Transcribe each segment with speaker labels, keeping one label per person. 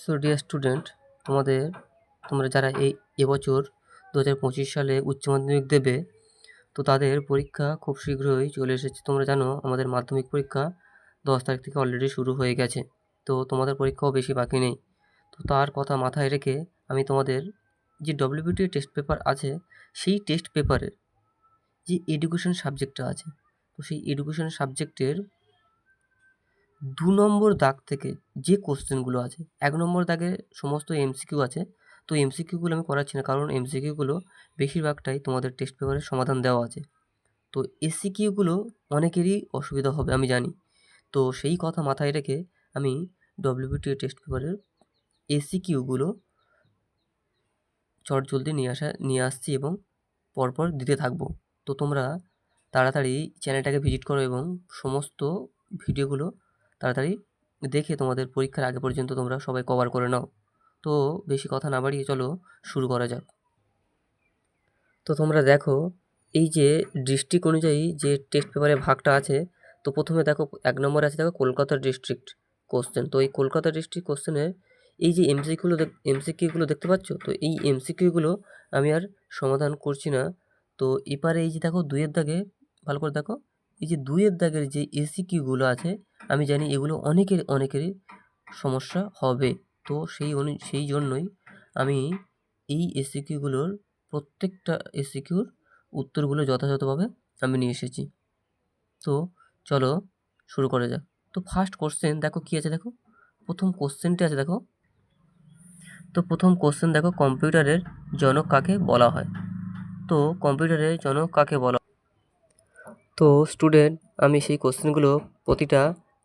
Speaker 1: So dear student, তোমরা যারা এবছর 2025 সালে উচ্চ মাধ্যমিক দেবে, তো তাদের পরীক্ষা খুব শীঘ্রই চলে এসেছে। তোমরা জানো আমাদের মাধ্যমিক পরীক্ষা 10 তারিখ থেকে অলরেডি শুরু হয়ে গেছে। তো তোমাদের পরীক্ষাও বেশি বাকি নেই। তো তার কথা মাথায় রেখে আমি তোমাদের যে ডব্লিউবিটি টেস্ট পেপার আছে, সেই টেস্ট পেপারের যে এডুকেশন সাবজেক্টটা আছে, তো সেই এডুকেশন সাবজেক্টের 2 নম্বর দাগ থেকে যে কোশ্চেনগুলো আছে, 1 নম্বর দাগে সমস্ত এমসিকিউ আছে। তো এমসিকিউগুলো আমি করাচ্ছি না, কারণ এমসিকিউগুলো বেশিরভাগটাই তোমাদের টেস্ট পেপারের সমাধান দেওয়া আছে। তো এসিকিউগুলো অনেকেরই অসুবিধা হবে আমি জানি। তো সেই কথা মাথায় রেখে আমি ডব্লিউবিটি টেস্ট পেপারের এসিকিউগুলো চটজলদি নিয়ে আসছি এবং পরপর দিতে থাকবো। তো তোমরা তাড়াতাড়ি চ্যানেলটাকে ভিজিট করো এবং সমস্ত ভিডিওগুলো তাড়াতাড়ি দেখে তোমাদের পরীক্ষার আগে পর্যন্ত তোমরা সবাই কভার করে নাও। তো বেশি কথা না বাড়িয়ে চলো শুরু করা যাক। তো তোমরা দেখো, এই যে ডিস্ট্রিক্ট অনুযায়ী যে টেস্ট পেপারের ভাগটা আছে, তো প্রথমে দেখো 1 নম্বরে আছে দেখো কলকাতা ডিস্ট্রিক্ট কোশ্চেন। তো এই কলকাতা ডিস্ট্রিক্ট কোশ্চেনের এই যে এমসিকিউগুলো দেখতে পাচ্ছ, তো এই এমসিকিউগুলো আমি আর সমাধান করছি না। তো এবারে এই যে দেখো 2-এর দাগে ভালো করে দেখো, এই যে 2-এর দাগের যে এসিকিউগুলো আছে, আমি জানি এগুলো অনেকেরই সমস্যা হবে। তো সেই জন্যই আমি এই এসিকিউগুলোর প্রত্যেকটা এসিকিউর উত্তরগুলো যথাযথভাবে আমি নিয়ে এসেছি। তো চলো শুরু করা যাক। তো ফার্স্ট কোশ্চেন দেখো কী আছে, দেখো প্রথম কোশ্চেনটি আছে দেখো। তো প্রথম কোশ্চেন দেখো, কম্পিউটারের জনক কাকে বলা হয়? তো কম্পিউটারের জনক কাকে বলা? তো স্টুডেন্ট, আমি সেই কোশ্চেনগুলো প্রতিটা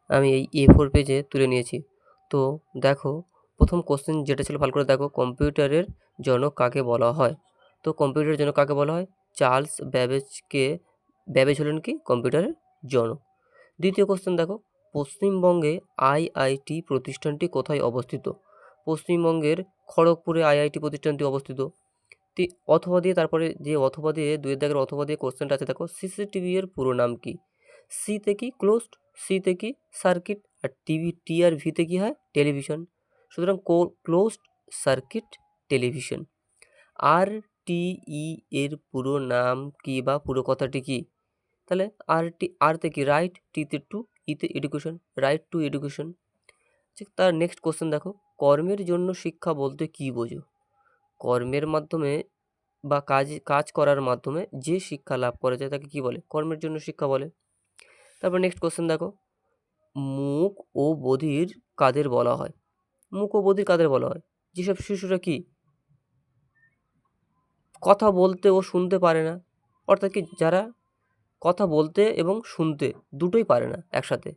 Speaker 1: আমি এই A4 পেজে তুলে নিয়েছি। তো দেখো প্রথম কোশ্চেন যেটা ছিল ভালো করে দেখো, কম্পিউটারের জনক কাকে বলা হয়? তো কম্পিউটারের জনক কাকে বলা হয়? চার্লস ব্যাবেজ হলেন কি কম্পিউটারের জনক। দ্বিতীয় কোশ্চেন দেখো, পশ্চিমবঙ্গে আইআইটি প্রতিষ্ঠানটি কোথায় অবস্থিত? পশ্চিমবঙ্গের খড়গপুরে আইআইটি প্রতিষ্ঠানটি অবস্থিত। অথবা দিয়ে তারপরে যে অথবা দিয়ে 2-এর দাগের অথবা দিয়ে কোশ্চেনটা আছে দেখো, সিসিটিভি এর পুরো নাম কি? সিতে কি ক্লোজড, সিতে কি সার্কিট, আর টি আর ভিতে কি হয় টেলিভিশন। সুতরাং ক্লোজড সার্কিট টেলিভিশন। আর টিই এর পুরো নাম কি বা পুরো কথাটি কি? তাহলে আরতে কি রাইট, টিতে টু, ইতে এডুকেশন, রাইট টু এডুকেশন। ঠিক তার নেক্সট কোশ্চেন দেখো, কর্মের জন্য শিক্ষা বলতে কি বোঝো? কর্মের মাধ্যমে বা কাজ করার মাধ্যমে যে শিক্ষা লাভ করা যায় তাকে কি বলে? কর্মের জন্য শিক্ষা বলে। তারপর নেক্সট কোশ্চেন দেখো, মূক ও বধির কাদের বলা হয়? মূক ও বধির কাদের বলা হয়? যেসব শিশুরা কি কথা বলতে ও শুনতে পারে না, অর্থাৎ কি যারা কথা বলতে এবং শুনতে দুটোই পারে না একসাথে,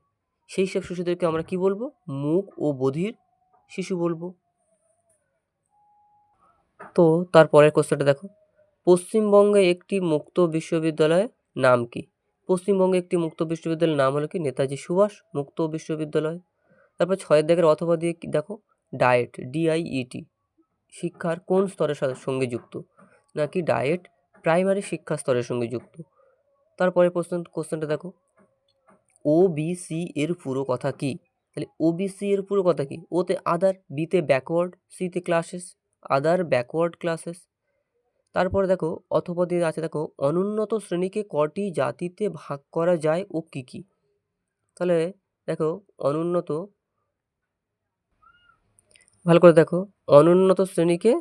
Speaker 1: সেই সব শিশুদেরকে আমরা কি বলবো? মূক ও বধির শিশু বলবো। তো তারপরের কোশ্চেনটা দেখো, পশ্চিমবঙ্গে একটি মুক্ত বিশ্ববিদ্যালয়ের নাম কি? পশ্চিমবঙ্গে একটি মুক্ত বিশ্ববিদ্যালয়ের নাম হলো কি নেতাজি সুভাষ মুক্ত বিশ্ববিদ্যালয়। তারপর 6-এর দাগের অথবা দিয়ে দেখো, ডায়েট DIET শিক্ষার কোন স্তরের সঙ্গে যুক্ত? নাকি ডায়েট প্রাইমারি শিক্ষা স্তরের সঙ্গে যুক্ত। তারপরে কোশ্চেনটা দেখো, OBC এর পুরো কথা কি? তাহলে OBC এর পুরো কথা কি? ওতে আদার, বিতে ব্যাকওয়ার্ড, সিতে ক্লাসেস, আদার ব্যাকওয়ার্ড ক্লাসেস। তারপরে দেখো অথবা দিয়ে আছে দেখো, অনুন্নত শ্রেণীকে কটি জাতিতে ভাগ করা যায় ও কি কি? তাহলে দেখো অনুন্নত, ভালো করে দেখো, অনুন্নত শ্রেণীকে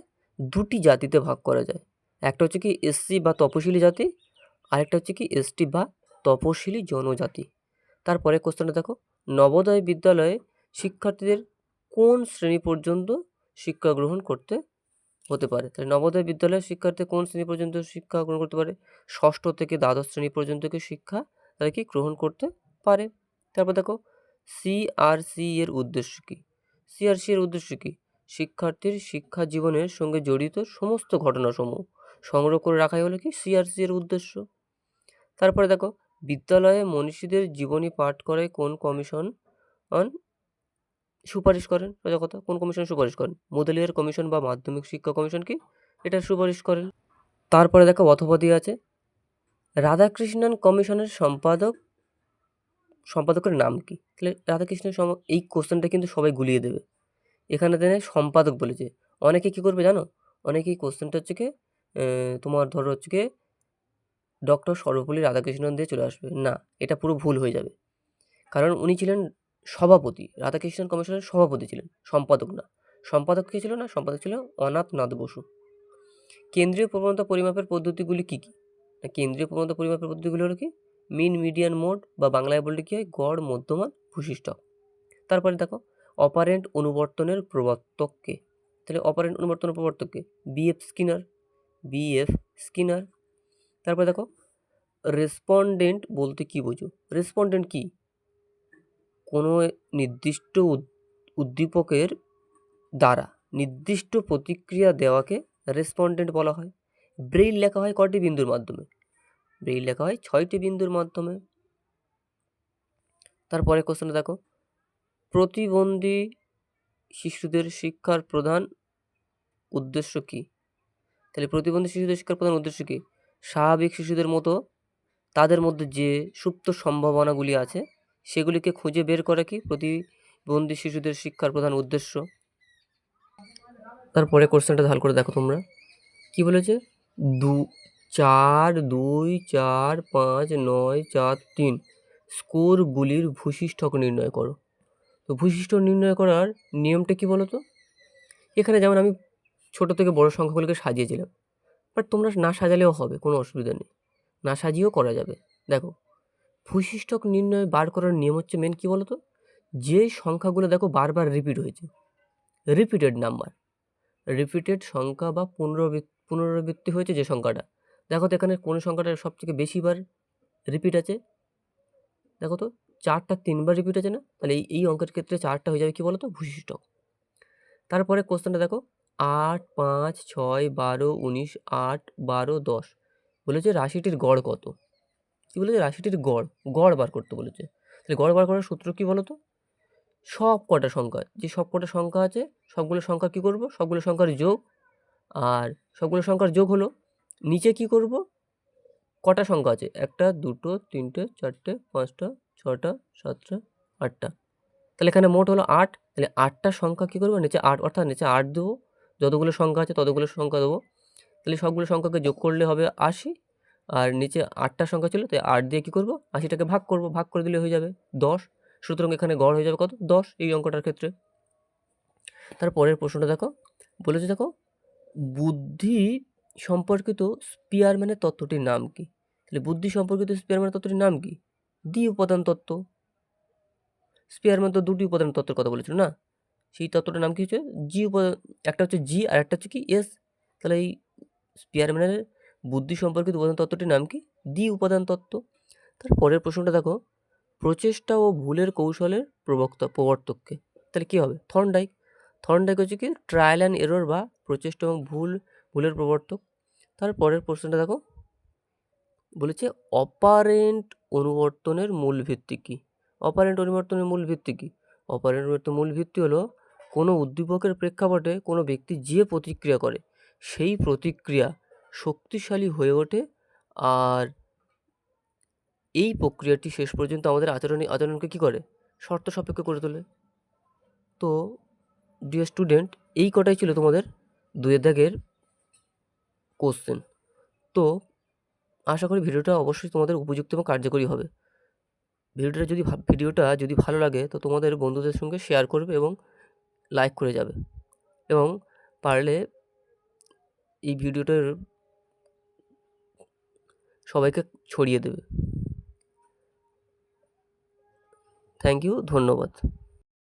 Speaker 1: 2টি জাতিতে ভাগ করা যায়। একটা হচ্ছে কি SC বা তপশিলি জাতি, আরেকটা হচ্ছে কি ST বা তপশিলি জনজাতি। তারপরে কোশ্চেনটা দেখো, নবোদয় বিদ্যালয়ে শিক্ষার্থীদের কোন শ্রেণী পর্যন্ত শিক্ষা গ্রহণ করতে হতে পারে? তাহলে নবোদয় বিদ্যালয়ের শিক্ষার্থী কোন শ্রেণী পর্যন্ত শিক্ষা গ্রহণ করতে পারে? 6ষ্ঠ থেকে দ্বাদশ শ্রেণী পর্যন্ত শিক্ষা তারা কি গ্রহণ করতে পারে। তারপর দেখো, CRC এর উদ্দেশ্য কি? CRC এর উদ্দেশ্য কি? শিক্ষার্থীর শিক্ষা জীবনের সঙ্গে জড়িত সমস্ত ঘটনাসমূহ সংগ্রহ করে রাখাই হলো কি CRC এর উদ্দেশ্য। তারপরে দেখো, বিদ্যালয়ে মনীষীদের জীবনী পাঠ করে কোন কমিশন সুপারিশ করেন? সোজা কথা, কোন কমিশন সুপারিশ করেন? মুদালিয়ার কমিশন বা মাধ্যমিক শিক্ষা কমিশন কি এটা সুপারিশ করেন। তারপরে দেখো অথবা দিয়ে আছে, রাধাকৃষ্ণন কমিশনের সম্পাদকের নাম কি? তাহলে রাধাকৃষ্ণন এই কোশ্চেনটা কিন্তু সবাই গুলিয়ে দেবে। এখানে দেনে সম্পাদক বলেছে। অনেকে কী করবে জানো, অনেকেই কোশ্চেনটা হচ্ছে কি তোমার ধরো হচ্ছে কি ডক্টর সর্বপল্লী রাধাকৃষ্ণন দিয়ে চলে আসবে, না, এটা পুরো ভুল হয়ে যাবে। কারণ উনি ছিলেন সভাপতি, রাধাকৃষ্ণন কমিশনের সভাপতি ছিলেন, সম্পাদক না। সম্পাদক কে ছিল না, সম্পাদক ছিল অনাথনাথ বসু। কেন্দ্রীয় প্রবণতা পরিমাপের পদ্ধতিগুলি কী কী? কেন্দ্রীয় প্রবণতা পরিমাপের পদ্ধতিগুলি হলো কি, মিন মিডিয়ান মোড বা বাংলায় বললে কি হয়, গড় মধ্যমান ভূশিষ্ঠক। তারপরে দেখো অপারেন্ট অনুবর্তনের প্রবর্তক কে? তাহলে অপারেন্ট অনুবর্তনের প্রবর্তক কে? BF Skinner. তারপরে দেখো রেসপন্ডেন্ট বলতে কি বোঝো? রেসপন্ডেন্ট কি? কোনো নির্দিষ্ট উদ্দীপকের দ্বারা নির্দিষ্ট প্রতিক্রিয়া দেওয়াকে রেসপন্ডেন্ট বলা হয়। ব্রেইল লেখা হয় কয়টি বিন্দুর মাধ্যমে? ব্রেইল লেখা হয় 6টি বিন্দুর মাধ্যমে। তারপরে কোশ্চেনটা দেখো, প্রতিবন্ধী শিশুদের শিক্ষার প্রধান উদ্দেশ্য কী? তাহলে প্রতিবন্ধী শিশুদের শিক্ষার প্রধান উদ্দেশ্য কী? স্বাভাবিক শিশুদের মতো তাদের মধ্যে যে সুপ্ত সম্ভাবনাগুলি আছে সেগুলিকে খুঁজে বের করা কি প্রতিবন্ধী শিশুদের শিক্ষার প্রধান উদ্দেশ্য। তারপরে কোশ্চেনটা ভালো করে দেখো তোমরা, কি বলেছে? 4, 2, 4, 5, 9, 4, 3 স্কোরগুলির ভূশিষ্ঠক নির্ণয় করো। তো ভূশিষ্ঠ নির্ণয় করার নিয়মটা কি বলো তো? এখানে যেমন আমি ছোট থেকে বড় সংখ্যাগুলোকে সাজিয়েছিলাম, বাট তোমরা না সাজালেও হবে, কোনো অসুবিধা নেই, না সাজিয়েও করা যাবে। দেখো ভূশিষ্ঠক নির্ণয় বার করার নিয়ম হচ্ছে মেন কি বলো তো, যে সংখ্যাগুলো দেখো বারবার রিপিট হয়েছে, রিপিটেড নাম্বার, রিপিটেড সংখ্যা বা পুনরাবৃত্তি হয়েছে যে সংখ্যাটা, দেখো তো এখানে কোন সংখ্যাটা সবথেকে বেশিবার রিপিট আছে? দেখো তো 4টা 3বার রিপিট আছে না? তাহলে এই অঙ্কের ক্ষেত্রে 4টা হয়ে যাবে কি বলো তো, ভূশিষ্ঠক। তারপরে কোশ্চেনটা দেখো 8, 5, 6, 12, 19, 8, 12, 10 বলেছে রাশিটির গড় কত? কি বলেছে? রাশিটির গড় বার করতে বলেছে। তাহলে গড় বার করার সূত্র কি বলো তো? সব কটা সংখ্যা, যে সব কটা সংখ্যা আছে সবগুলো সংখ্যা কি করব? সবগুলো সংখ্যার যোগ, আর সবগুলো সংখ্যার যোগ হলো নিচে কি করব? কটা সংখ্যা আছে? 1টা 2টো 3টে 4টে 5টা 6টা 7টা 8টা, তাহলে এখানে মোট হলো 8। তাহলে 8টা সংখ্যা কি করবো? নিচে 8, অর্থাৎ নিচে 8 দেবো, যতগুলো সংখ্যা আছে ততগুলো সংখ্যা দেবো। তাহলে সবগুলো সংখ্যাকে যোগ করলে হবে 80, আর নিচে 8টা সংখ্যা ছিল, তাই 8 দিয়ে কী করবো? 80টাকে ভাগ করব, ভাগ করে দিলে হয়ে যাবে 10। সুতরাং এখানে গড় হয়ে যাবে কত? 10 এই অঙ্কটার ক্ষেত্রে। তারপরের প্রশ্নটা দেখো, বলেছে দেখো বুদ্ধি সম্পর্কিত স্পিয়ারম্যানের তত্ত্বটির নাম কি? তাহলে বুদ্ধি সম্পর্কিত স্পিয়ারম্যানের তত্ত্বটির নাম কি? দ্বি উপাদান তত্ত্ব। স্পিয়ারম্যান তো 2টি উপাদান তত্ত্বের কথা বলেছিল না? সেই তত্ত্বটার নাম কি হচ্ছে? জি উপাদান। একটা হচ্ছে জি আর একটা হচ্ছে কি এস। তাহলে এই স্পিয়ারম্যানের বুদ্ধি সম্পর্কিত উপাদান তত্ত্বটির নাম কি? দ্বি উপাদান তত্ত্ব। তারপরের প্রশ্নটা দেখো, প্রচেষ্টা ও ভুলের কৌশলের প্রবর্তককে? তাহলে কি হবে? থর্নডাইক। থর্নডাইক হচ্ছে কি ট্রায়াল অ্যান্ড এরর বা প্রচেষ্টা এবং ভুলের প্রবর্তক। তারপরের প্রশ্নটা দেখো, বলেছে অপারেন্ট অনুবর্তনের মূল ভিত্তি কি? অপারেন্ট অনুবর্তনের মূল ভিত্তি কি? অপারেন্ট অনুবর্তনের মূল ভিত্তি হলো কোনো উদ্দীপকের প্রেক্ষাপটে কোনো ব্যক্তি যে প্রতিক্রিয়া করে সেই প্রতিক্রিয়া শক্তিশালী হয়ে ওঠে, আর এই প্রক্রিয়াটি শেষ পর্যন্ত আমাদের আচরণকে কী করে? শর্ত সাপেক্ষ করে তোলে। তো ডিয়ার স্টুডেন্ট, এই কটাই ছিল তোমাদের 2 দাগের কোশ্চেন। তো আশা করি ভিডিওটা অবশ্যই তোমাদের উপযুক্ত এবং কার্যকরী হবে। ভিডিওটা যদি ভালো লাগে তো তোমাদের বন্ধুদের সঙ্গে শেয়ার করবে এবং লাইক করে যাবে, এবং পারলে এই ভিডিওটার সবাইকে ছড়িয়ে দেবে। থ্যাংক ইউ, ধন্যবাদ।